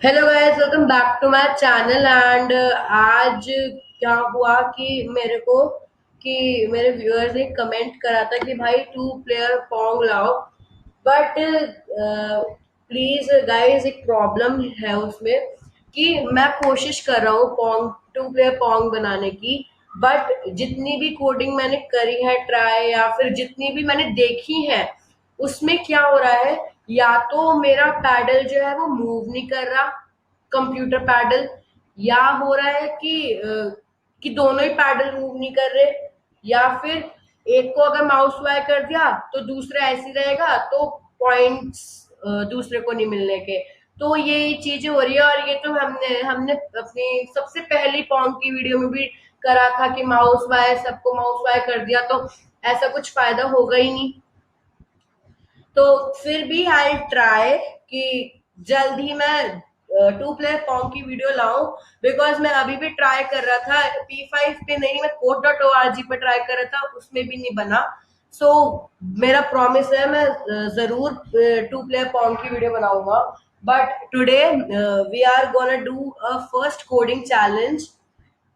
Hello guys, welcome back to my channel. And आज क्या हुआ कि मेरे व्यूअर्स ने कमेंट करा था कि भाई 2 प्लेयर पोंग लाओ। बट प्लीज गाइस, एक प्रॉब्लम है उसमें कि मैं कोशिश कर रहा हूँ पोंग 2 प्लेयर पोंग बनाने की। बट जितनी भी कोडिंग मैंने करी है ट्राई, या फिर जितनी भी मैंने देखी है, उसमें क्या हो रहा है, या तो मेरा पैडल जो है वो मूव नहीं कर रहा, कंप्यूटर पैडल, या हो रहा है कि दोनों ही पैडल मूव नहीं कर रहे, या फिर एक को अगर माउस वाई कर दिया तो दूसरा ऐसे ही रहेगा, तो पॉइंट्स दूसरे को नहीं मिलने के। तो ये चीजें हो रही है, और ये तो हमने हमने अपनी सबसे पहली पॉन्ग की वीडियो में भी करा था कि माउस वाई, सबको माउस वाई कर दिया तो ऐसा कुछ फायदा होगा ही नहीं। तो फिर भी आई ट्राई कि जल्द ही मैं 2 प्लेयर पॉन्ग की वीडियो लाऊं। बिकॉज मैं अभी भी ट्राई कर रहा था P5 पे, नहीं, मैं code.org पे ट्राई कर रहा था, उसमें भी नहीं बना। सो मेरा प्रॉमिस है, मैं जरूर 2 प्लेयर पॉन्ग की वीडियो बनाऊंगा। But today we are gonna do a first coding challenge.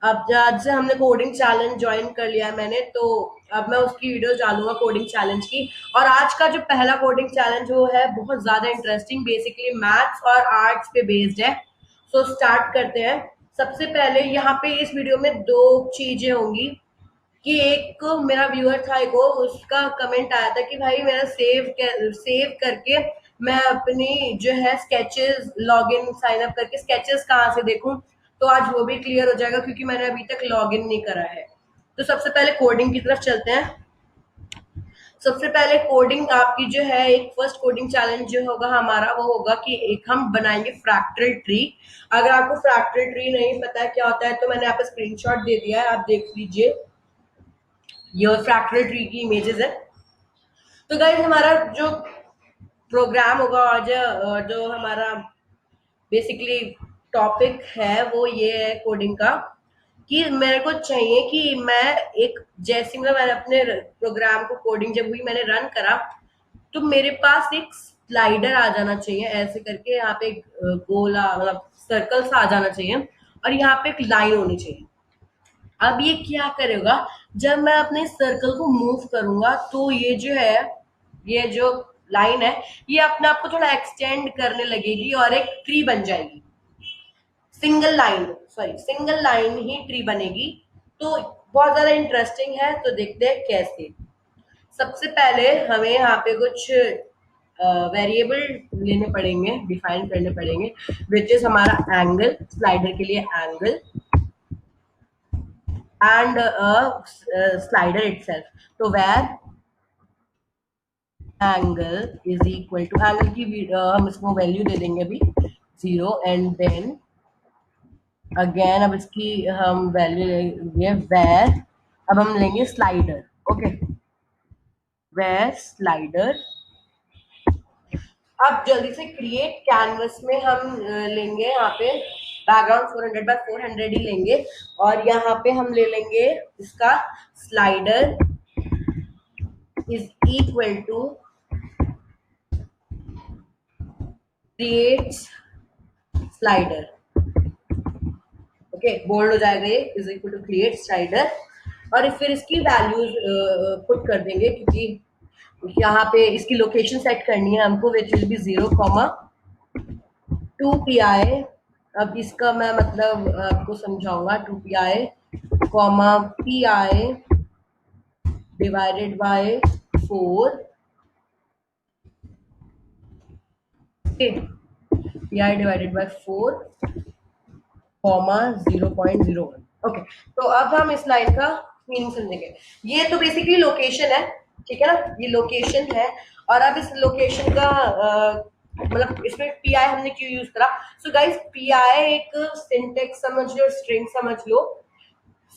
अब आज से हमने कोडिंग चैलेंज ज्वाइन कर लिया है मैंने, तो अब मैं उसकी वीडियो डालूंगा कोडिंग चैलेंज की। और आज का जो पहला कोडिंग चैलेंज वो है बहुत ज्यादा इंटरेस्टिंग, बेसिकली मैथ्स और आर्ट्स पे बेस्ड है। सो स्टार्ट करते हैं। सबसे पहले यहाँ पे इस वीडियो में दो चीजें होंगी कि एक मेरा व्यूअर था, एक उसका कमेंट आया था कि भाई मेरा सेव करके मैं अपनी जो है स्केचेस लॉगिन साइन अप करके स्केचेस कहाँ से देखूं। तो आज वो भी क्लियर हो जाएगा क्योंकि मैंने अभी तक लॉगिन नहीं करा है। तो सबसे पहले कोडिंग की तरफ चलते हैं। सबसे पहले कोडिंग आपकी जो है, एक फर्स्ट कोडिंग चैलेंज जो होगा हमारा वो होगा कि एक हम बनाएंगे फ्रैक्टल ट्री। अगर आपको फ्रैक्टल ट्री नहीं पता है क्या होता है तो मैंने यहाँ पे स्क्रीनशॉट दे दिया है, आप देख लीजिए। ये फ्रैक्टल ट्री की इमेजेस है। तो गाइस, हमारा जो प्रोग्राम होगा और जो हमारा बेसिकली टॉपिक है वो ये है कोडिंग का, कि मेरे को चाहिए कि मैं एक, जैसे मतलब मैंने अपने प्रोग्राम को कोडिंग जब हुई मैंने रन करा, तो मेरे पास एक स्लाइडर आ जाना चाहिए ऐसे करके, यहाँ पे एक गोला मतलब सर्कल सा आ जाना चाहिए, और यहाँ पे एक लाइन होनी चाहिए। अब ये क्या करेगा, जब मैं अपने सर्कल को मूव करूंगा तो ये जो है, ये जो लाइन है, ये अपने आप को थोड़ा एक्सटेंड करने लगेगी और एक ट्री बन जाएगी। सिंगल लाइन ही ट्री बनेगी। तो बहुत ज्यादा इंटरेस्टिंग है, तो देखते हैं कैसे। सबसे पहले हमें यहाँ पे कुछ वेरिएबल लेने पड़ेंगे, डिफाइन करने पड़ेंगे, विच इज हमारा एंगल, स्लाइडर के लिए एंगल, एंड स्लाइडर इटसेल्फ। तो where angle is equal to, angle की हम इसको वैल्यू दे देंगे अभी 0, एंड देन अगेन अब इसकी हम वैल्यू लेंगे वेर, अब हम लेंगे स्लाइडर। Okay, where slider. अब जल्दी से क्रिएट कैनवस में हम लेंगे यहाँ पे बैकग्राउंड 400 by 400 ही लेंगे, और यहाँ पे हम ले लेंगे इसका slider is equal to create slider. Okay, bold हो जाएगा, ये is equal to create slider. और फिर इसकी वैल्यूज पुट कर देंगे, क्योंकि यहाँ पे इसकी लोकेशन सेट करनी है हमको, विच विल बी 0,2 pi। अब इसका मैं मतलब आपको समझाऊंगा। 2 pi comma pi divided by 4। Okay, pi divided by 4 comma 0.01। Okay, तो अब हम इस लाइन का मीनिंग समझेंगे। ये तो बेसिकली लोकेशन है, ठीक है ना, ये लोकेशन है। और अब इस लोकेशन का मतलब इसमें पी आई हमने क्यों यूज करा। सो गाइस, पी आई एक सिंटेक्स समझ लो, स्ट्रिंग समझ लो।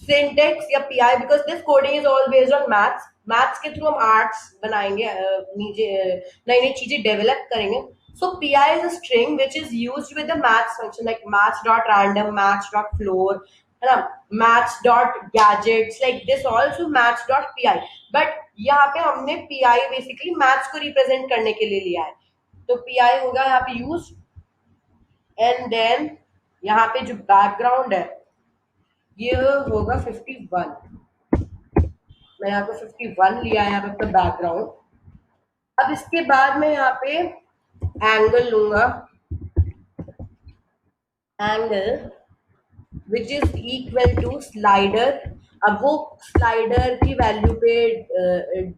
सिंटेक्स या P I, because this coding is all based on maths. Maths के थ्रू हम आर्ट्स बनाएंगे, नीचे नई नई चीजें डेवलप करेंगे। So pi is a string which is used with the maths function like maths dot random, maths dot floor, है ना, maths dot gadgets like this also maths dot pi। But यहाँ पे हमने pi बेसिकली maths को represent करने के लिए लिया है, तो pi होगा यहाँ पे यूज। एंड देन यहाँ पे जो बैकग्राउंड है ये होगा 51। मैं यहाँ पे 51 लिया है यहाँ पे अपना बैकग्राउंड। अब इसके बाद मैं यहाँ पे एंगल लूंगा, angle which is equal to slider. अब वो स्लाइडर की वैल्यू पे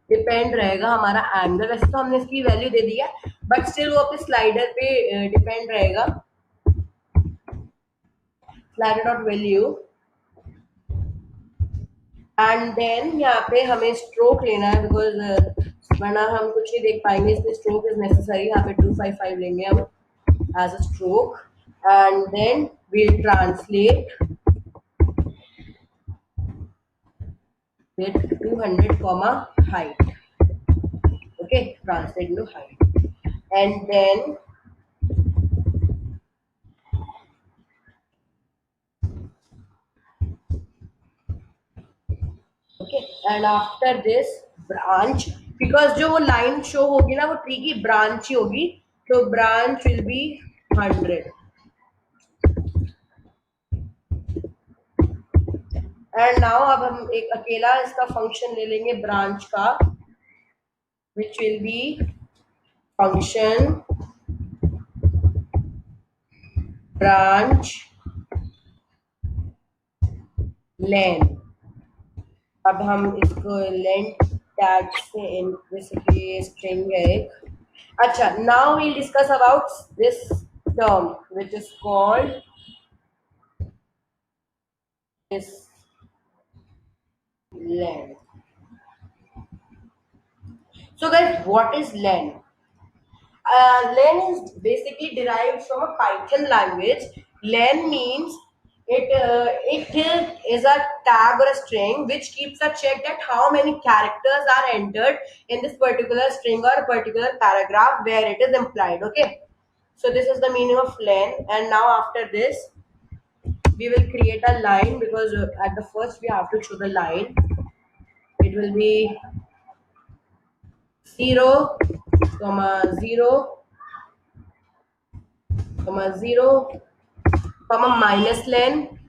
डिपेंड रहेगा हमारा एंगल। वैसे तो हमने इसकी वैल्यू दे दी है बट स्टिल वो अपने स्लाइडर पे डिपेंड रहेगा। Slider dot value and then यहाँ पे हमें स्ट्रोक लेना है बिकॉज वरना हम कुछ नहीं देख पाएंगे, इसलिए स्ट्रोक इज नेसेसरी। यहाँ पे 255 लेंगे हम as a stroke and then we'll translate with 200 comma height. Okay, translate into height and then okay and after this branch, because जो वो लाइन शो होगी ना वो ट्री की ब्रांच ही होगी, तो branch will be 100 and now अब हम एक अकेला इसका फंक्शन ले लेंगे ब्रांच का, which will be function branch len. अब हम इसको लेंथ टैग से बेसिकली स्ट्रिंग है एक। अच्छा, now we discuss about this term which is called this len. So guys, what is len? Len is basically derived from a Python language. Len means it is a tag or a string which keeps a check that how many characters are entered in this particular string or particular paragraph where it is implied. Okay, so this is the meaning of len. And now after this we will create a line, because at the first we have to show the line. It will be 0, 0, 0, minus len.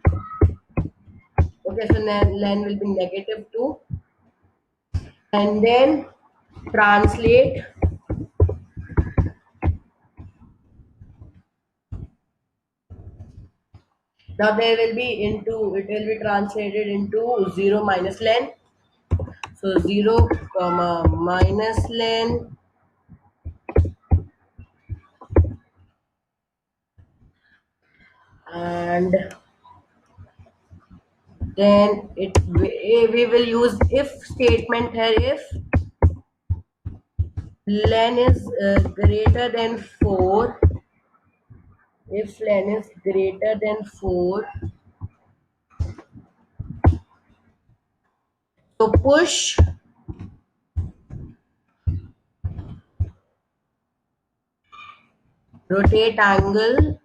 Okay, so len will be -2 and then translate now there will be into, it will be translated into 0 minus len. So 0, minus len and then we will use if statement here. If len is greater than 4, if len is greater than 4, so push rotate angle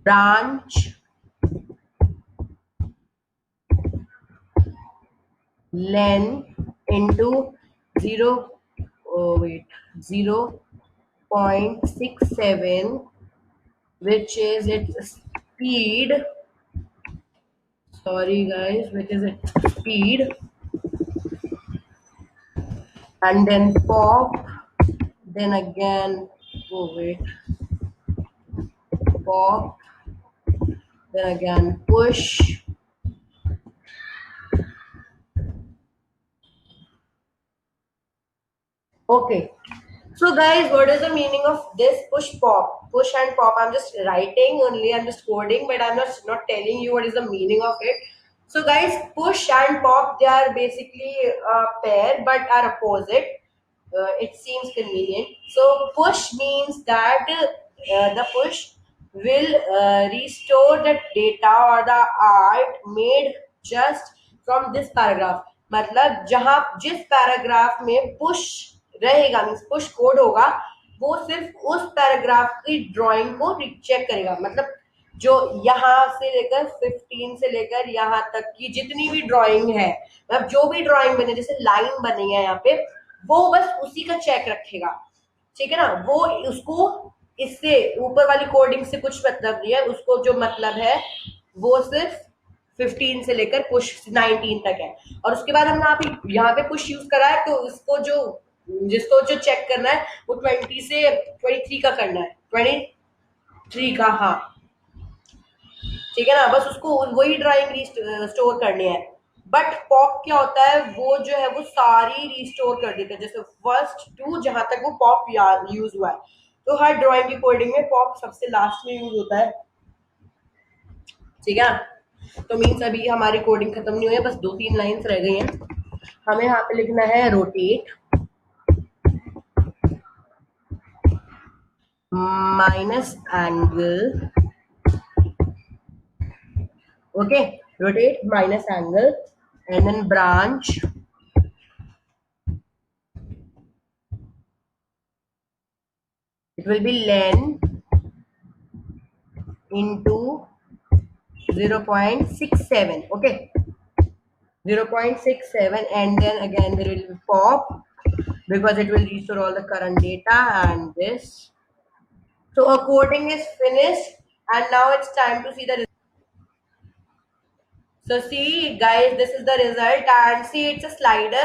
branch len into 0.67, which is its speed. Sorry guys, which is its speed, and then pop, then again pop, then again push. Okay, so guys, what is the meaning of this push pop? Push and pop, I'm just writing only, I'm just coding, but I'm not telling you what is the meaning of it. So guys, push and pop, they are basically a pair but are opposite. It seems convenient. So push means that the push will restore the data or the art made just from this paragraph. मतलब जहां जिस paragraph में push रहेगा, means push code होगा, वो सिर्फ उस paragraph की ड्राइंग को चेक करेगा। मतलब जो यहाँ से लेकर 15 से लेकर यहाँ तक की जितनी भी ड्राइंग है, मतलब जो भी ड्राइंग बने, जैसे लाइन बनी है यहाँ पे, वो बस उसी का चेक रखेगा, ठीक है ना। वो उसको इससे ऊपर वाली कोडिंग से कुछ मतलब नहीं है, उसको जो मतलब है वो सिर्फ 15 से लेकर पुश 19 तक है। और उसके बाद हमने यहाँ पे पुश यूज करा है, तो उसको जो जिसको जो चेक करना है वो 20 से 23 का करना है, 23 का, हाँ ठीक है ना। बस उसको वही ड्राइंग स्टोर करनी है। बट पॉप क्या होता है, वो जो है वो सारी रिस्टोर कर देते हैं, जैसे फर्स्ट टू जहां तक वो पॉप यूज हुआ है। तो हर ड्राइंग की कोडिंग में पॉप सबसे लास्ट में यूज होता है, ठीक है। तो मीन्स अभी हमारी कोडिंग खत्म नहीं हुई है, बस 2-3 लाइंस रह गई हैं। हमें यहाँ पे लिखना है rotate minus angle, okay, rotate minus angle, and then branch it will be len into 0.67, okay, 0.67, and then again there will be pop because it will restore all the current data and this. So our coding is finished, and now it's time to see the result. So see guys, this is the result, and see it's a slider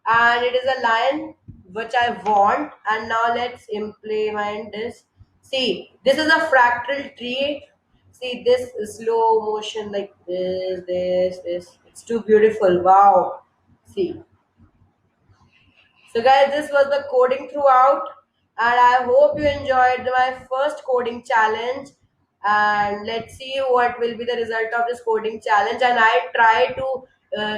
and it is a line which I want. And now let's implement this. See, this is a fractal tree. See this slow motion like this. It's too beautiful. Wow. See. So guys, this was the coding throughout, and I hope you enjoyed my first coding challenge. And let's see what will be the result of this coding challenge. And I try to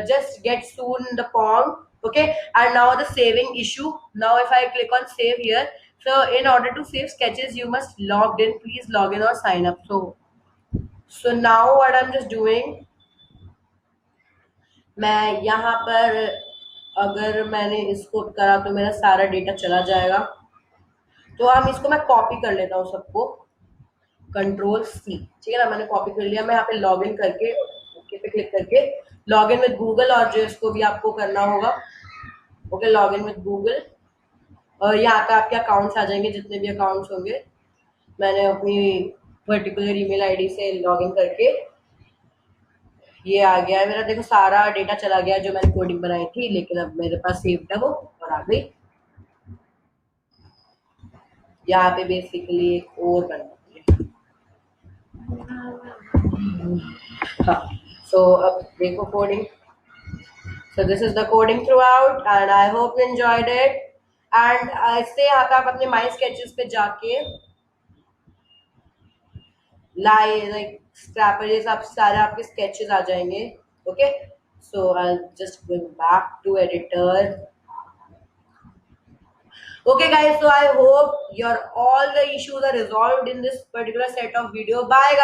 just get soon the Pong. Okay, and now the saving issue. Now if I click on save here, so in order to save sketches, you must log in. Please log in or sign up. So now what I'm just doing, मैं यहाँ पर अगर मैंने इसको करा तो मेरा सारा डेटा चला जाएगा। तो हम इसको मैं कॉपी कर लेता हूँ सबको, कंट्रोल सी, ठीक है ना। मैंने कॉपी कर लिया। मैं यहाँ पे लॉग इन करके ओके पे क्लिक करके लॉग इन विद गूगल, और जो इसको भी आपको करना होगा, okay, log in with Google, और यहाँ पे आपके अकाउंट्स आ जाएंगे, जितने भी अकाउंट्स होंगे। मैंने अपनी पर्टिकुलर ईमेल आईडी से लॉग इन करके ये आ गया है मेरा, देखो सारा डेटा चला गया जो मैंने कोडिंग बनाई थी, लेकिन अब मेरे पास सेव्ड है वो और आ गई। यहाँ पे बेसिकली एक और बनती है, हाँ। सो अब देखो coding. So this is the coding through out, and I hope you enjoyed it. And इससे यहाँ पे आप अपने माई स्केचेस पे जाके लाइक स्क्रैपर ये सब सारे आपके स्केचेस आ जाएंगे, okay. So I just going back to editor. Okay guys, so I hope your all the issues are resolved in this particular set of video. Bye guys.